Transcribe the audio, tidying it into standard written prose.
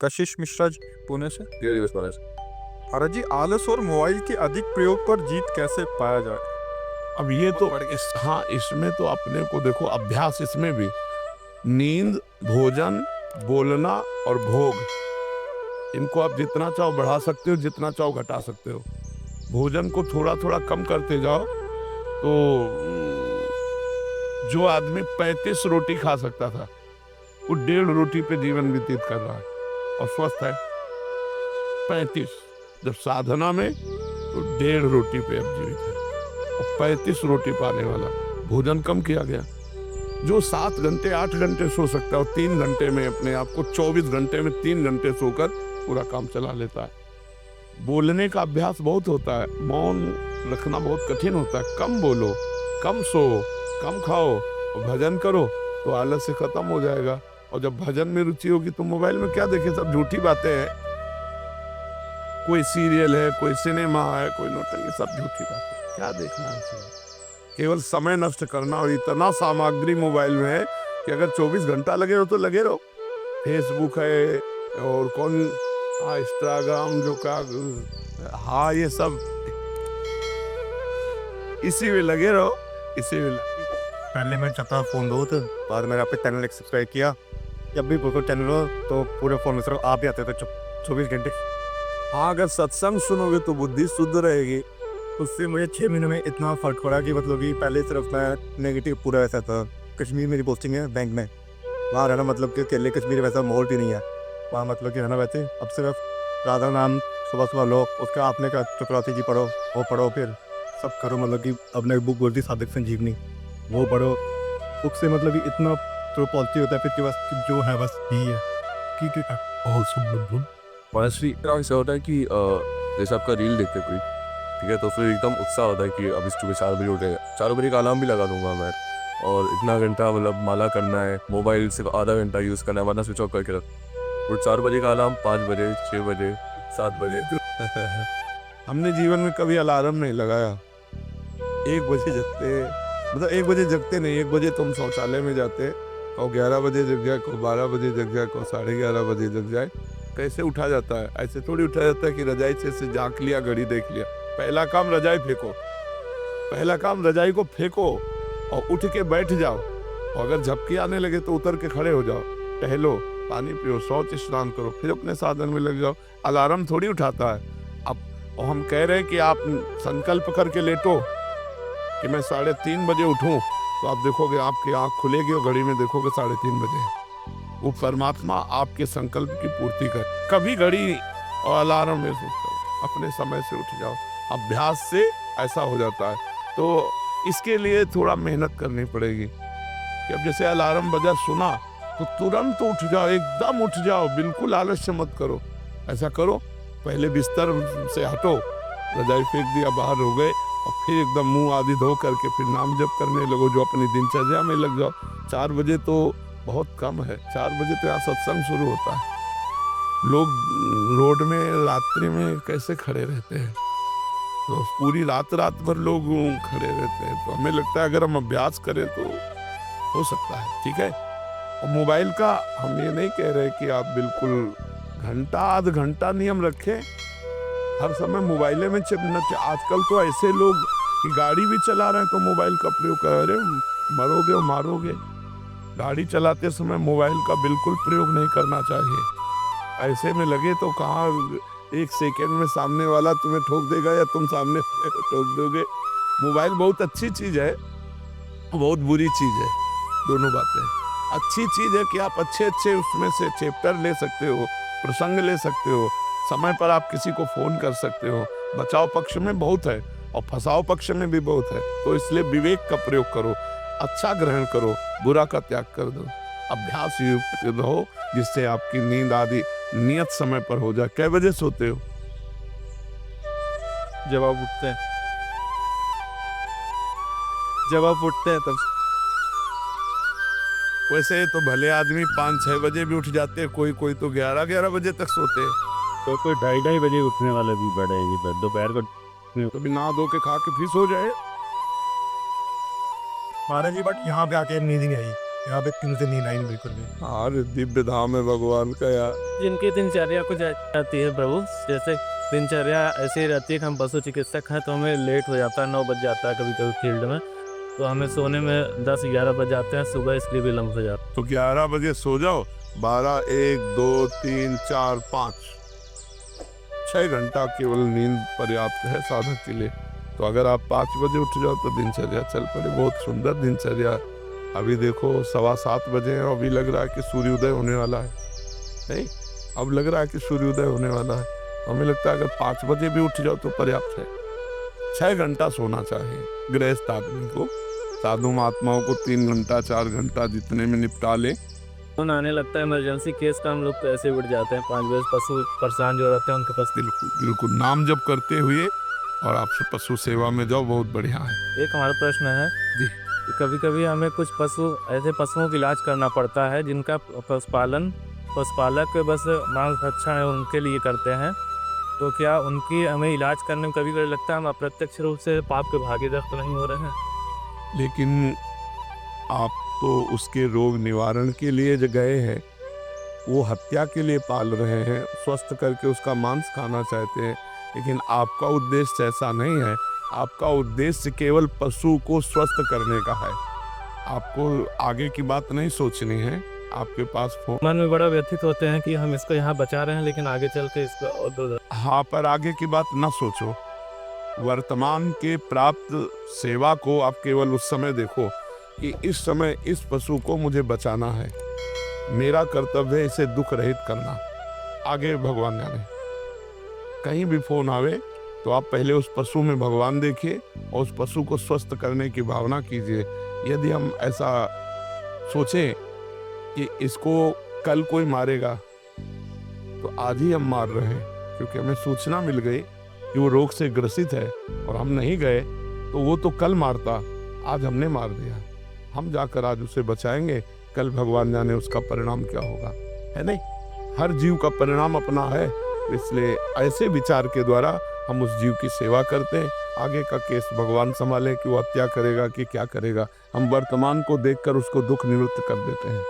कशिश मिश्रा जी, पुणे से। ये दिवस वाले से। भारत जी, आलस और मोबाइल के अधिक प्रयोग पर जीत कैसे पाया जाए? अब ये तो बढ़ गया। हाँ, इसमें तो अपने को देखो अभ्यास इसमें भी नींद, भोजन, बोलना और भोग, इनको आप जितना चाहो बढ़ा सकते हो, जितना चाहो घटा सकते हो। भोजन को थोड़ा थोड़ा कम करते जाओ तो जो आदमी 35 रोटी खा सकता था वो 1.5 रोटी पे जीवन व्यतीत कर रहा है और स्वस्थ है। 35 जब साधना में तो 1.5 रोटी पे अब जीवित है और 35 रोटी पाने वाला भोजन कम किया गया। जो 7 घंटे 8 घंटे सो सकता है और 3 घंटे में अपने आप को 24 घंटे में 3 घंटे सोकर पूरा काम चला लेता है। बोलने का अभ्यास बहुत होता है, मौन रखना बहुत कठिन होता है। कम बोलो, कम सो, कम खाओ और भजन करो तो आलस से खत्म हो जाएगा। और जब भजन में रुचि होगी तो मोबाइल में क्या देखे, सब झूठी बातें हैं। कोई सीरियल है, कोई सिनेमा है, कोई नौटंकी, सब झूठी बातें, क्या देखना है उसमें? केवल समय नष्ट करना। और इतना सामग्री मोबाइल में है कि अगर 24 घंटा लगे रहो तो लगे रहो। फेसबुक है और कौन इंस्टाग्राम जो का, हाँ ये सब इसी में लगे रहो, इसी में पहले मैं चाहता फ़ोन दो तो बाद में मैंने आपके चैनल सब्सक्राइब किया। जब भी कोई चैनल हो तो पूरे फ़ोन में सिर्फ आप ही आते थे 24 घंटे। हाँ, अगर सत्संग सुनोगे तो बुद्धि शुद्ध रहेगी। उससे मुझे 6 महीने में इतना फ़र्क पड़ा कि मतलब कि पहले सिर्फ मैं नेगेटिव पूरा वैसा था। कश्मीर मेरी पोस्टिंग है बैंक में, वहाँ रहना मतलब कि अकेले कश्मीर वैसा माहौल भी नहीं है वहाँ, मतलब कि रहना वैसे। अब सिर्फ राधा नाम सुबह सुबह लो, उसका आपने का चक्रवर्ती जी पढ़ो, वो पढ़ो, फिर सब करो। मतलब कि अपने बुक बोलती साधक संजीवनी, वो पढ़ो। बुक से मतलब कि इतना तो पॉजिटिव होता है, फिर के बस जो है बस यही है कि बहुत सुंदर। ऑनेस्टली ऐसा होता है कि जैसे आपका रील देखते कोई, ठीक है, तो फिर एकदम उत्साह होता है कि अभी सुबह 4 बजे उठेगा, 4 बजे का अलार्म भी लगा दूंगा मैं और इतना घंटा मतलब माला करना है, मोबाइल सिर्फ आधा घंटा यूज़ करना है वरना स्विच ऑफ करके रख। और 4 बजे का अलार्म 5 बजे, 6 बजे, 7 बजे। हमने जीवन में कभी अलार्म नहीं लगाया। 1 बजे जगते, मतलब 1 बजे जगते नहीं, 1 बजे तुम शौचालय में जाते और 11 बजे जग जाए, को 12 बजे जग जाए, को 11:30 बजे जग जाए। कैसे उठा जाता है? ऐसे थोड़ी उठा जाता है कि रजाई से झाँक लिया, घड़ी देख लिया। पहला काम रजाई फेंको, पहला काम रजाई को फेंको और उठ के बैठ जाओ। और अगर झपकी आने लगे तो उतर के खड़े हो जाओ, टहलो, पानी पियो, शौच स्नान करो, फिर अपने साधन में लग जाओ। अलार्म थोड़ी उठाता है। अब और हम कह रहे हैं कि आप संकल्प करके लेटो कि मैं 3:30 बजे उठूं, तो आप देखोगे आपकी आंख खुलेगी और घड़ी में देखोगे 3:30 बजे। वो परमात्मा आपके संकल्प की पूर्ति कर। कभी घड़ी और अलार्म में सोचो, अपने समय से उठ जाओ। अभ्यास से ऐसा हो जाता है। तो इसके लिए थोड़ा मेहनत करनी पड़ेगी कि अब जैसे अलार्म बजा सुना तो तुरंत उठ जाओ, एकदम उठ जाओ, बिल्कुल आलस्य मत करो। ऐसा करो, पहले बिस्तर से हटो, रजाई फेंक दिया, बाहर हो गए और फिर एकदम मुंह आदि धो करके फिर नाम जप करने लगो, जो अपनी दिनचर्या में लग जाओ। 4 बजे तो बहुत कम है, 4 बजे तो यहाँ सत्संग शुरू होता है। लोग रोड में रात्रि में कैसे खड़े रहते हैं, तो पूरी रात भर लोग खड़े रहते हैं। तो हमें लगता है अगर हम अभ्यास करें तो हो सकता है, ठीक है। और मोबाइल का हम ये नहीं कह रहे कि आप बिल्कुल घंटा आध घंटा नियम रखें, हर समय मोबाइल में चिपना। आजकल तो ऐसे लोग कि गाड़ी भी चला रहे हैं तो मोबाइल का प्रयोग कर रहे, मरोगे और मारोगे। गाड़ी चलाते समय मोबाइल का बिल्कुल प्रयोग नहीं करना चाहिए। ऐसे में लगे तो कहाँ 1 सेकेंड में सामने वाला तुम्हें ठोक देगा या तुम सामने वाले को ठोक दोगे। मोबाइल बहुत अच्छी चीज़ है, बहुत बुरी चीज़ है, दोनों बातें। अच्छी चीज़ है कि आप अच्छे उसमें से चैप्टर ले सकते हो, प्रसंग ले सकते हो, समय पर आप किसी को फ़ोन कर सकते हो। बचाव पक्ष में बहुत है और फंसाव पक्ष में भी बहुत है। तो इसलिए विवेक का प्रयोग करो, अच्छा ग्रहण करो, बुरा का त्याग कर दो। अभ्यास युक्त रहो जिससे आपकी नींद आदि नियत समय पर हो जाए। कै बजे सोते हो? जब आप उठते हैं, तब। वैसे तो भले आदमी 5-6 बजे भी उठ जाते हैं, कोई तो 11-11 बजे तक सोते हैं। तो कोई 2:30 बजे उठने वाले भी बड़े हैं, दोपहर को कभी नहा धो के खा के फिर सो जाए। महाराज जी, बट यहाँ पे आके नींद नहीं आई। यहाँ पे 3 से नींद आई नहीं बिल्कुल भी। अरे दिव्य धाम है भगवान का यार। जिनकी दिनचर्या कुछ जाती है प्रभु, जैसे दिनचर्या ऐसी रहती है कि हम पशु चिकित्सक हैं तो हमें लेट हो जाता है, 9 बज जाता है कभी कभी फील्ड में, तो हमें सोने में 10-11 बज जाते हैं, सुबह इसलिए विलम्ब हो जाता है। तो 11 बजे सो जाओ, 12, 1, 2, 3, 4, 5, 6 घंटा केवल नींद पर्याप्त है साधक के लिए। तो अगर आप 5 बजे उठ जाओ तो दिनचर्या चल पड़े। बहुत सुंदर दिनचर्या। अभी देखो 7:15 बजे हैं, अभी लग रहा है कि सूर्योदय होने वाला है। नहीं, अब लग रहा है कि सूर्योदय होने वाला है। हमें लगता है अगर 5 बजे भी उठ जाओ तो पर्याप्त है। 6 घंटा सोना चाहिए गृहस्थ आदमी को। साधु महात्माओं को 3 घंटा 4 घंटा जितने में निपटा ले। फोन आने लगता है इमरजेंसी केस का, हम लोग तो ऐसे उठ जाते हैं 5 बजे। पशु परेशान जो रहते हैं उनके पास बिल्कुल बिल्कुल नाम जप करते हुए और आपसे पशु सेवा में जाओ, बहुत बढ़िया है। एक हमारा प्रश्न है जी। कि कभी कभी हमें कुछ ऐसे पशुओं का इलाज करना पड़ता है जिनका पशुपालक बस मांग रक्षा है उनके लिए करते हैं, तो क्या उनकी हमें इलाज करने में कभी कभी लगता है हम अप्रत्यक्ष रूप से पाप के भागीदार तो नहीं हो रहे हैं? लेकिन आप तो उसके रोग निवारण के लिए जो गए हैं, वो हत्या के लिए पाल रहे हैं, स्वस्थ करके उसका मांस खाना चाहते हैं। लेकिन आपका उद्देश्य ऐसा नहीं है। आपका उद्देश्य केवल पशु को स्वस्थ करने का है। आपको आगे की बात नहीं सोचनी है। आपके पास फोन मन में बड़ा व्यथित होते हैं कि हम इसको यहाँ बचा रहे हैं लेकिन आगे चल के इसको और हाँ, पर आगे की बात ना सोचो। वर्तमान के प्राप्त सेवा को आप केवल उस समय देखो कि इस समय इस पशु को मुझे बचाना है, मेरा कर्तव्य है इसे दुख रहित करना। आगे भगवान जाने। कहीं भी फोन आवे तो आप पहले उस पशु में भगवान देखिए और उस पशु को स्वस्थ करने की भावना कीजिए। यदि हम ऐसा सोचें कि इसको कल कोई मारेगा तो आज ही हम मार रहे हैं, क्योंकि हमें सूचना मिल गई कि वो रोग से ग्रसित है और हम नहीं गए तो वो तो कल मारता, आज हमने मार दिया। हम जाकर आज उसे बचाएंगे, कल भगवान जाने उसका परिणाम क्या होगा, है नहीं। हर जीव का परिणाम अपना है, इसलिए ऐसे विचार के द्वारा हम उस जीव की सेवा करते हैं। आगे का केस भगवान संभाले कि वो हत्या करेगा कि क्या करेगा। हम वर्तमान को देखकर उसको दुख निवृत्त कर देते हैं।